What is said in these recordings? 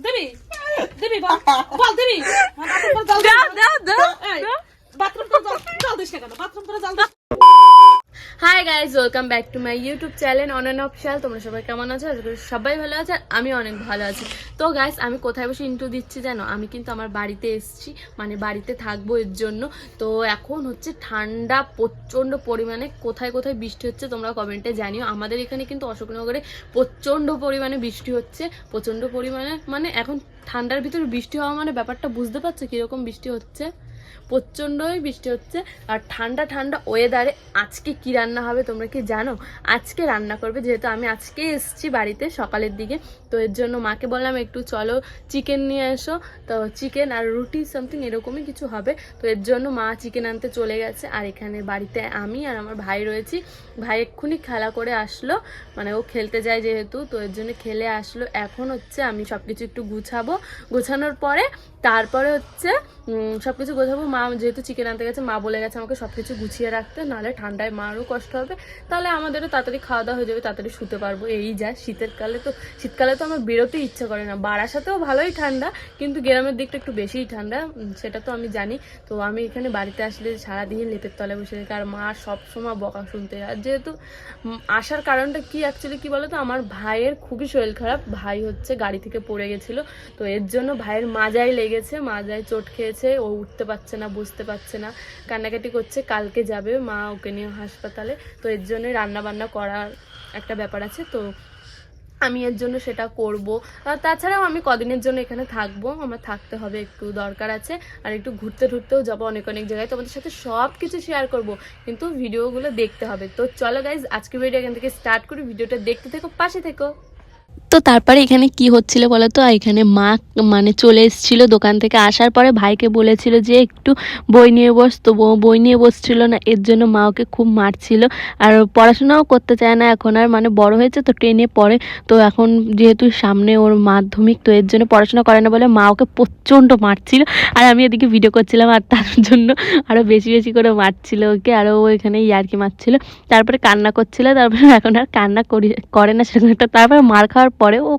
দিবি দিবি বল বল দিবি বাথরুম করে জল দিস না কেন বাথরুম করে জল this. Hi guys, welcome back to my YouTube channel অনন্য অফিসিয়াল। তোমরা সবাই কেমন আছো? আশা করি সবাই ভালো আছে আর আমি অনেক ভালো আছি। তো গাইজ, আমি কোথায় বসে ইন্ট্রো দিচ্ছি জানো? আমি কিন্তু আমার বাড়িতে এসেছি, মানে বাড়িতে থাকবো এর জন্য। তো এখন হচ্ছে ঠান্ডা প্রচণ্ড পরিমাণে, কোথায় কোথায় বৃষ্টি হচ্ছে তোমরা কমেন্টে জানিও। আমাদের এখানে কিন্তু অশোকনগরে প্রচণ্ড পরিমাণে বৃষ্টি হচ্ছে, প্রচণ্ড পরিমাণে। মানে এখন ঠান্ডার ভিতরে বৃষ্টি হওয়া মানে ব্যাপারটা বুঝতে পারছো কীরকম বৃষ্টি হচ্ছে? প্রচণ্ডই বৃষ্টি হচ্ছে আর ঠান্ডা ঠান্ডা ওয়েদারে আজকে কি রান্না হবে তোমরা কি জানো? আজকে রান্না করবে, যেহেতু আমি আজকে এসেছি বাড়িতে সকালের দিকে, তো এর জন্য মাকে বললাম একটু চলো চিকেন নিয়ে এসো। তো চিকেন আর রুটি সামথিং এরকমই কিছু হবে। তো এর জন্য মা চিকেন আনতে চলে গেছে আর এখানে বাড়িতে আমি আর আমার ভাই রয়েছি। ভাই এক্ষুনি খেলা করে আসলো, মানে ও খেলতে যায় যেহেতু, তো এর জন্য খেলে আসলো। এখন হচ্ছে আমি সব কিছু একটু গুছাবো, গোছানোর পরে তারপরে হচ্ছে সব কিছু গোছাবো। মা যেহেতু চিকেন আনতে গেছে, মা বলে গেছে আমাকে সব কিছু গুছিয়ে রাখতে, নাহলে ঠান্ডায় মারও কষ্ট হবে, তাহলে আমাদেরও তাড়াতাড়ি খাওয়া দাওয়া হয়ে যাবে, তাড়াতাড়ি শুতে পারবো। এই যা শীতকালে তো আমার বেরোতে ইচ্ছা করে না। বারাসাতেও ভালোই ঠান্ডা, কিন্তু গ্রামের দিকটা একটু বেশিই ঠান্ডা, সেটা তো আমি জানি। তো আমি এখানে বাড়িতে আসলে সারাদিন লেপের তলায় বসে থাকি আর মা সবসময় বকা শুনতে। আর যেহেতু আসার কারণটা কি অ্যাকচুয়ালি কি বলো তো, আমার ভাইয়ের খুবই শরীর খারাপ। ভাই হচ্ছে গাড়ি থেকে পড়ে গেছিলো, তো এর জন্য ভাইয়ের মাজায় লেগেছে, মাজায় চোট খেয়েছে। ও উঠতে পারছে না, বুঝতে পারছে না, কান্নাকাটি করছে। কালকে যাবে মা ওকে নিয়ে হাসপাতালে, তো এর জন্য রান্না বান্না করার একটা ব্যাপার আছে। তো আমি এর জন্য সেটা করব। তাছাড়াও আমি কদিনের জন্য এখানে থাকবো, আমার থাকতে হবে, একটু দরকার আছে। আর একটু ঘুরতে ঘুরতেও যাবো অনেক অনেক জায়গায়, তোমাদের সাথে সব কিছু শেয়ার করব, কিন্তু ভিডিওগুলো দেখতে হবে। তো চলো গাইজ, আজকে ভিডিও এখান থেকে স্টার্ট করি, ভিডিওটা দেখতে থেকো, পাশে থেকো। তো তারপরে এখানে কি হচ্ছিল বলো তো, এখানে মা মানে চলে এসেছিল দোকান থেকে, আসার পরে ভাইকে বলেছিল যে একটু বই নিয়ে বস, তো বই নিয়ে বসছিল না, এর জন্য মা ওকে খুব মারছিল। আর পড়াশোনাও করতে চায় না এখন আর, মানে বড় হয়েছে তো, 10-এ পড়ে। তো এখন যেহেতু সামনে ওর মাধ্যমিক, তো এর জন্য পড়াশোনা করে না বলে মা ওকে প্রচণ্ড মারছিল। আর আমি এদিকে ভিডিও করছিলাম আর তার জন্য আরও বেশি বেশি করে মারছিল ওকে, আরও ও এখানে ইয়ার্কি মারছিল। তারপরে কান্না করছিল, তারপরে এখন আর কান্না করে না সেরকম একটা। তারপরে মার খাওয়ার পরে ও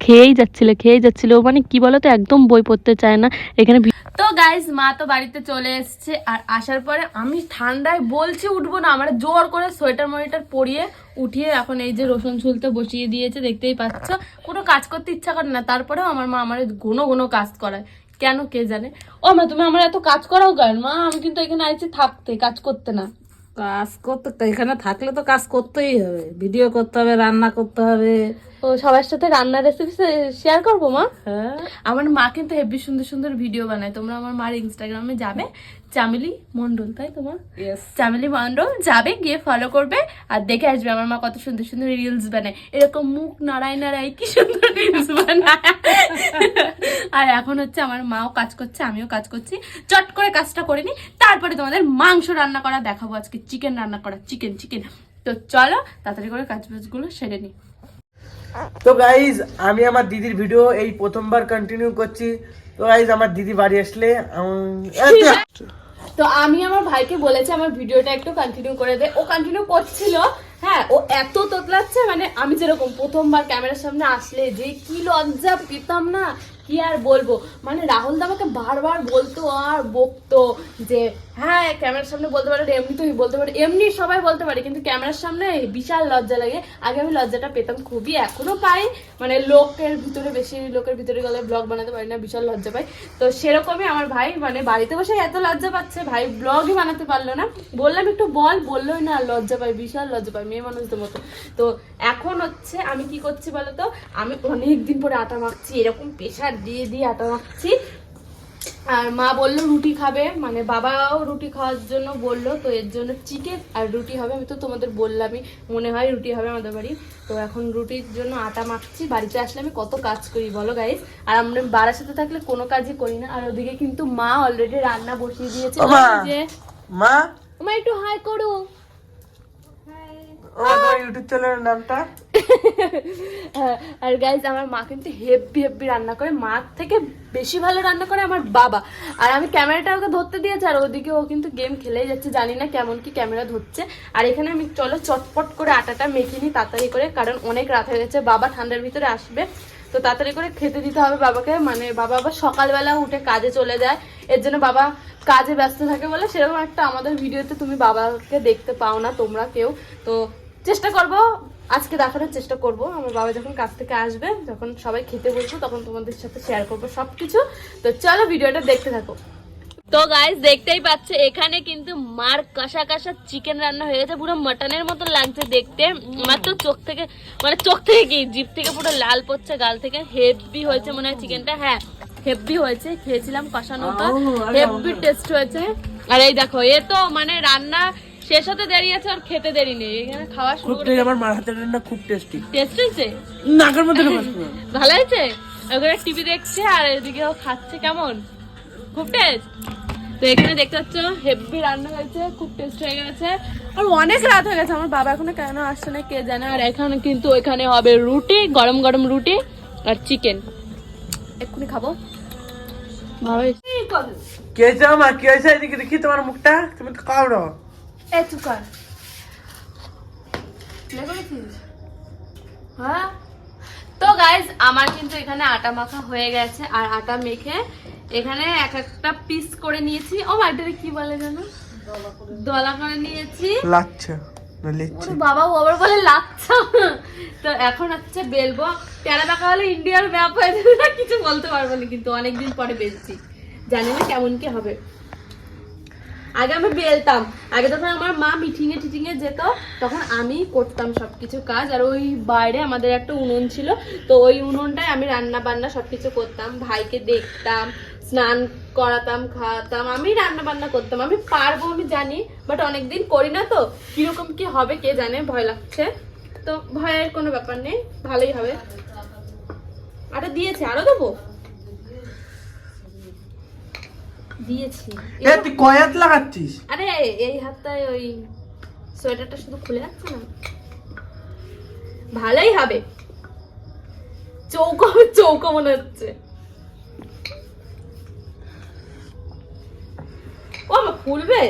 খেয়েই যাচ্ছিল। মানে কি বলতো, একদম বই পড়তে চায় না এখানে। তো গাইজ, মা তো বাড়িতে চলে এসছে আর আসার পরে আমি ঠান্ডায় বলছি উঠবো না, আমার জোর করে সোয়েটার মনিটার পরিয়ে উঠিয়ে এখন এই যে রসুন ছুলতে বসিয়ে দিয়েছে, দেখতেই পাচ্ছ। কোনো কাজ করতে ইচ্ছা করে না, তারপরেও আমার মা আমার ঘন কাজ করায়, কেন কে জানে। ও মা, তুমি আমার এত কাজ করাও কেন? মা, আমি কিন্তু এখানে আইছি থাকতে, কাজ করতে না। কাজ করতে, এখানে থাকলে তো কাজ করতেই হবে, ভিডিও করতে হবে, রান্না করতে হবে। ও সবার সাথে রান্নার রেসিপি শেয়ার করবো মা। হ্যাঁ, আমার মা কিন্তু হেভি সুন্দর সুন্দর ভিডিও বানায়। তোমরা আমার মার ইনস্টাগ্রামে যাবে, চামেলি মন্ডল, তাই তোমার চামেলি মন্ডল, যাবে, গিয়ে ফলো করবে আর দেখে আসবে আমার মা কত সুন্দর সুন্দর রিলস বানায়। এরকম মুখ নাড়াই কি সুন্দর রিলস বানায়। আর এখন হচ্ছে আমার মাও কাজ করছে, আমিও কাজ করছি, চট করে কাজটা করে নি, তারপরে তোমাদের মাংস রান্না করা দেখাবো। আজকে চিকেন রান্না করা, চিকেন। তো চলো তাড়াতাড়ি করে কাজ বাজগুলো সেরে নি। তো গাইজ, আমি আমার দিদির ভিডিও এই প্রথমবার কন্টিনিউ করছি। তো গাইজ, আমার দিদি বাড়ি আসলে তো আমি আমার ভাইকে বলেছি আমার ভিডিওটা একটু কন্টিনিউ করে দে, ও কন্টিনিউ করছিল। হ্যাঁ, ও এত তোতলাচ্ছে, মানে আমি যেরকম প্রথমবার ক্যামেরার সামনে আসলে যে কি লজ্জা পেতাম না, কি আর বলবো। মানে রাহুল দা আমাকে বারবার বলতো আর বকতো যে হ্যাঁ ক্যামেরার সামনে বলতে পারে, এমনি তুই বলতে পারে, এমনি সবাই বলতে পারে, কিন্তু ক্যামেরার সামনে বিশাল লজ্জা লাগে। আগে আমি লজ্জাটা পেতাম খুবই, এখনো পাই, মানে বেশি লোকের ভিতরে গেলে ব্লগ বানাতে পারি না, বিশাল লজ্জা পাই। তো সেরকমই আমার ভাই, মানে বাড়িতে বসে এত লজ্জা পাচ্ছে, ভাই ব্লগই বানাতে পারলো না। বললাম একটু বললোই না, লজ্জা পাই, বিশাল লজ্জা পাই, মেয়ে মানুষদের মতো। তো এখন হচ্ছে আমি কি করছি বলতো, আমি অনেকদিন পরে আটা মাখছি, এরকম প্রেশার দিয়ে আটা মাখছি। আর মা বললো রুটি খাবে, মানে বাবাও রুটি খাওয়ার জন্য বললো, তো এর জন্য চিকেন আর রুটি হবে। আমি তো তোমাদের বললামই, মনে হয় রুটি হবে আমাদের বাড়ি। তো এখন রুটির জন্য আটা মাখছি। বাড়িতে আসলে আমি কত কাজ করি বলো গাইস, আর আমরা বাড়ার সাথে থাকলে কোনো কাজই করি না। আর ওদিকে কিন্তু মা অলরেডি রান্না বসিয়ে দিয়েছে। যে মা একটু হাই করো। ইউটিউব চ্যানেলের নামটা। আর গাইজ, আমার মা কিন্তু হেভি রান্না করে, মার থেকে বেশি ভালো রান্না করে আমার বাবা। আর আমি ক্যামেরাটা ওকে ধরতে দিয়েছি, আর ওদিকে ও কিন্তু গেম খেলেই যাচ্ছে, জানি না কেমন কি ক্যামেরা ধরছে। আর এখানে আমি চলো চটপট করে আটাটা মেখে নিই তাড়াতাড়ি করে, কারণ অনেক রাত হয়ে গেছে, বাবা ঠান্ডার ভিতরে আসবে। তো তাড়াতাড়ি করে খেতে দিতে হবে বাবাকে, মানে বাবা আবার সকালবেলা উঠে কাজে চলে যায়, এর জন্য বাবা কাজে ব্যস্ত থাকে বলে সেরকম একটা আমাদের ভিডিওতে তুমি বাবাকে দেখতে পাও না তোমরা কেউ। তো চেষ্টা করব আজকে দেখানোর চেষ্টা করব, আমার বাবা যখন কাজ থেকে আসবে, যখন সবাই খেতে বসবো তখন তোমাদের সাথে শেয়ার করবো সবকিছু। তো চলো ভিডিওটা দেখতে থাকো। তো গাইস দেখতেই পাচ্ছে এখানে কিন্তু মার কষা কষা চিকেন রান্না হয়ে গেছে, পুরো মাটনের মতো লাগছে দেখতে। আমার তো চোখ থেকে কি জিভ থেকে পুরো লাল পড়ছে, গাল থেকে। হেভি হয়েছে মনে হয় চিকেনটা, হ্যাঁ হেভি হয়েছে, খেয়েছিলাম কষানো তো হেভি টেস্ট হয়েছে। আর এই দেখো এ তো মানে রান্না শেষ হতে দেরি আছে আর খেতে দেরি নেই, এখানে খাওয়া শুরু করে। আমার মার হাতের রান্না খুব টেস্টি। টেস্ট হয়েছে, নাকের মধ্যে ভালো হয়েছে। ওখানে টিভি দেখছে আর এদিকে ও খাচ্ছে, কেমন খুব টেস্ট। তো এখানে দেখতে পাচ্ছ হেভি রান্না হয়েছে, খুব টেস্ট হয়ে গেছে। আর অনেক রাত হয়ে গেছে, আমার বাবা এখনো কেন আসছে না কে জানে। আর এখানে কিন্তু ওইখানে হবে রুটি, গরম গরম রুটি আর চিকেন, এক্ষুনি খাবো। ভালো কে যাও মা, কি হয়েছে এদিকে দেখি তোমার মুখটা, তুমি তো খাও না। এই চুপ কর। প্লে করেছিস? হ্যাঁ। তো গাইজ আমার কিন্তু এখানে আটা মাখা হয়ে গেছে, আর আটা মেখে এখানে এক একটা পিস করে নিয়েছি। ও মাটিতে কি বলে জানো, দলা করে নিয়েছি। লাচ্ছা না লিচ্ছি। ওরে বাবা, ও আবার বলে লাচ্ছা। তো এখন হচ্ছে বেলবো, টেরা বাঁকা হলে ইন্ডিয়ার ম্যাপ হয়ে যাবে না, কিছু বলতে পারবো না, কিন্তু অনেকদিন পরে বেলছি, জানি না কেমন কি হবে। আগে আমি বেলতাম, আগে যখন আমার মা মিটিংয়ে টিটিংয়ে যেত তখন আমি করতাম সবকিছু কাজ। আর ওই বাইরে আমাদের একটা উনুন ছিল, তো ওই উনুনটায় আমি রান্না বান্না সবকিছু করতাম, ভাইকে দেখতাম, স্নান করাতাম, খাওয়াতাম, আমি রান্না বান্না করতাম। আমি পারবো আমি জানি, বাট অনেকদিন করি না, তো কিরকম কি হবে কে জানে, ভয় লাগছে। তো ভয়ের কোনো ব্যাপার নেই, ভালোই হবে। আরে দিয়েছে, আরো দেবো, দিয়েছি। তুই কয় হাত লাগাচ্ছিস? আরে এই হাতটায় ওই সোয়েটারটা শুধু খুলে যাচ্ছে না, ভালোই হবে। চৌকো চৌকো মনে হচ্ছে। ও আমার ফুলবে,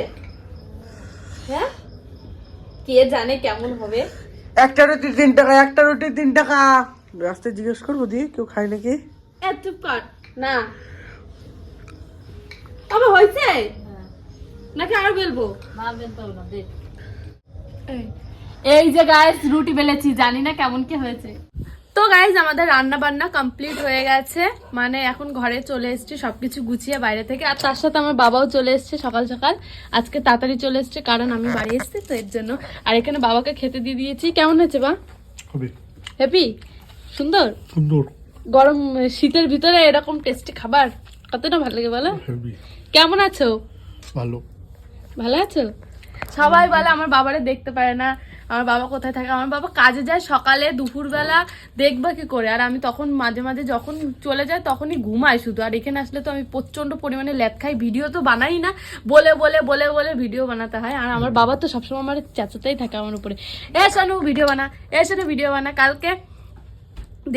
হ্যাঁ কে জানে কেমন হবে। একটা রুটি 3 টাকা, একটা রুটি 3 টাকা। রাস্তায় জিজ্ঞেস করবো দিয়ে কেউ খায় নাকি। এত পার না আমার হয়েছে নাকি আরো বেলবো? এই যে গাইস রুটি বেলেছি, জানি না কেমন কি হয়েছে। তো গাইজ আমাদের রান্না বান্না কমপ্লিট হয়ে গেছে, মানে এখন ঘরে চলে এসেছি সবকিছু গুছিয়ে বাইরে থেকে। আর তার সাথে আমার বাবাও চলে এসেছে সকাল সকাল, আজকে তাড়াতাড়ি চলে এসেছে কারণ আমি বাড়ি এসেছি তো এর জন্য। আর এখানে বাবাকে খেতে দিয়ে দিয়েছি। কেমন হয়েছে বা? হ্যাপি, সুন্দর সুন্দর। গরম শীতের ভিতরে এরকম টেস্টি খাবার কতটা ভালো লাগে বলো। কেমন আছো? ভালো। ভালো আছো? সবাই বলে আমার বাবারে দেখতে পারে না, আমার বাবা কোথায় থাকে। আমার বাবা কাজে যায় সকালে, দুপুরবেলা দেখবা কি করে। আর আমি তখন মাঝে মাঝে যখন চলে যায় তখনই ঘুমাই শুধু। আর এখানে আসলে তো আমি প্রচন্ড পরিমাণে ল্যাদ খাই, ভিডিও তো বানাই না, বলে বলে বলে বলে ভিডিও বানাতে হয়। আর আমার বাবা তো সবসময় আমার চেঁচাতেই থাকে আমার উপরে, এ শানু ভিডিও বানা, এ শানু ভিডিও বানা। কালকে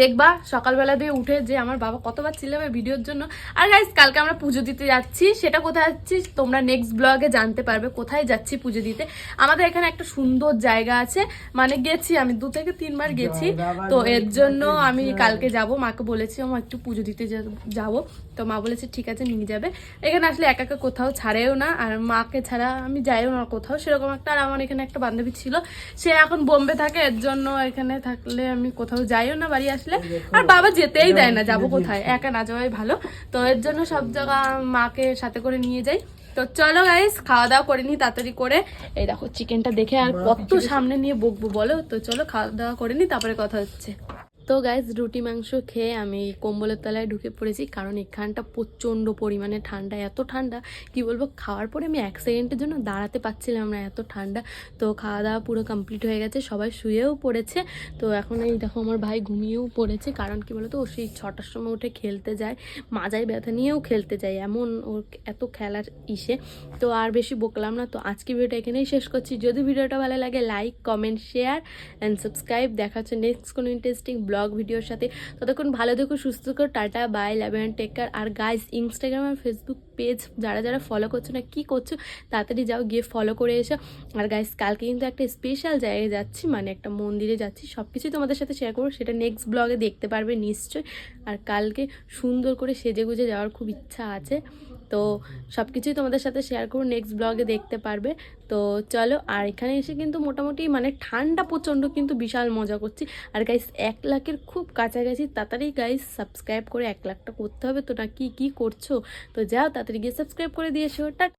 দেখবা সকালবেলা দিয়ে উঠে যে আমার বাবা কতবার চিল্লাবে ভিডিওর জন্য। আর গাইস কালকে আমরা পুজো দিতে যাচ্ছি, সেটা কোথায় যাচ্ছি তোমরা নেক্সট ব্লগে জানতে পারবে কোথায় যাচ্ছি পুজো দিতে। আমাদের এখানে একটা সুন্দর জায়গা আছে, মানে গেছি আমি 2 থেকে 3 বার গেছি, তো এর জন্য আমি কালকে যাব। মাকে বলেছি আমার একটু পুজো দিতে যাব, তো মা বলেছে ঠিক আছে নিয়ে যাবে। এখানে আসলে একা একা কোথাও ছাড়েও না, আর মাকে ছাড়া আমি যাইও না কোথাও সেরকম একটা। আর আমার এখানে একটা বান্ধবী ছিল, সে এখন বোম্বে থাকে, এর জন্য এখানে থাকলে আমি কোথাও যাইও না বাড়ি আসলে। আর বাবা যেতেই দেয় না, যাবো কোথায়, একা না যাওয়াই ভালো। তো এর জন্য সব জায়গা মাকে সাথে করে নিয়ে যাই। তো চলো গাইস খাওয়া দাওয়া করে নি তাড়াতাড়ি করে। এই দেখো চিকেনটা দেখে আর কত সামনে নিয়ে বকবো বলো। তো চলো খাওয়া দাওয়া করে নি, তারপরে কথা হচ্ছে। তো গাইজ রুটি মাংস খেয়ে আমি কম্বলের তলায় ঢুকে পড়েছি, কারণ এখানটা প্রচণ্ড পরিমাণে ঠান্ডা, এত ঠান্ডা কি বলবো। খাওয়ার পরে আমি 1 সেকেন্ডের জন্য দাঁড়াতে পারছিলাম না, এত ঠান্ডা। তো খাওয়া দাওয়া পুরো কমপ্লিট হয়ে গেছে, সবাই শুয়েও পড়েছে। তো এখন এই দেখো আমার ভাই ঘুমিয়েও পড়েছে, কারণ কি বলতো ও সেই 6টার সময় উঠে খেলতে যায়, মাজায় ব্যথা নিয়েও খেলতে যায়, এমন ওর এত খেলার ইসে। তো আর বেশি বকলাম না, তো আজকে ভিডিওটা এখানেই শেষ করছি। যদি ভিডিওটা ভালো লাগে like comment share and subscribe. দেখা হচ্ছে নেক্সট কোনো ইন্টারেস্টিং ব্লগ ভিডিওর সাথে। ততক্ষণ ভালো থেকো, সুস্থ থেকো, tata bye, love and take care. আর গাইস, ইনস্টাগ্রাম আর ফেসবুক পেজ যারা যারা ফলো করছো না, কি করছো, তাড়াতাড়ি যাও, গিয়ে ফলো করে এসো। আর গাইস, কালকে কিন্তু একটা স্পেশাল জায়গায় যাচ্ছি, মানে একটা মন্দিরে যাচ্ছি, সব কিছুই তোমাদের সাথে শেয়ার করবো, সেটা নেক্সট ব্লগে দেখতে পারবে নিশ্চয়ই। আর কালকে সুন্দর করে সেজে গুজে যাওয়ার খুব ইচ্ছা আছে, তো সব কিছুই তোমাদের সাথে শেয়ার করবো, নেক্সট ব্লগে দেখতে পারবে। তো চলো, আর এখানে এসে কিন্তু মোটামুটি মানে ঠান্ডা প্রচণ্ড, কিন্তু বিশাল মজা করছি। আর গাইস, 1 লাখের খুব কাছাকাছি, তাড়াতাড়ি গাইস সাবস্ক্রাইব করে 1 লাখটা করতে হবে। তো না কি করছো, তো যাও তাড়াতাড়ি গিয়ে সাবস্ক্রাইব করে দিয়ে এসো। টাটা।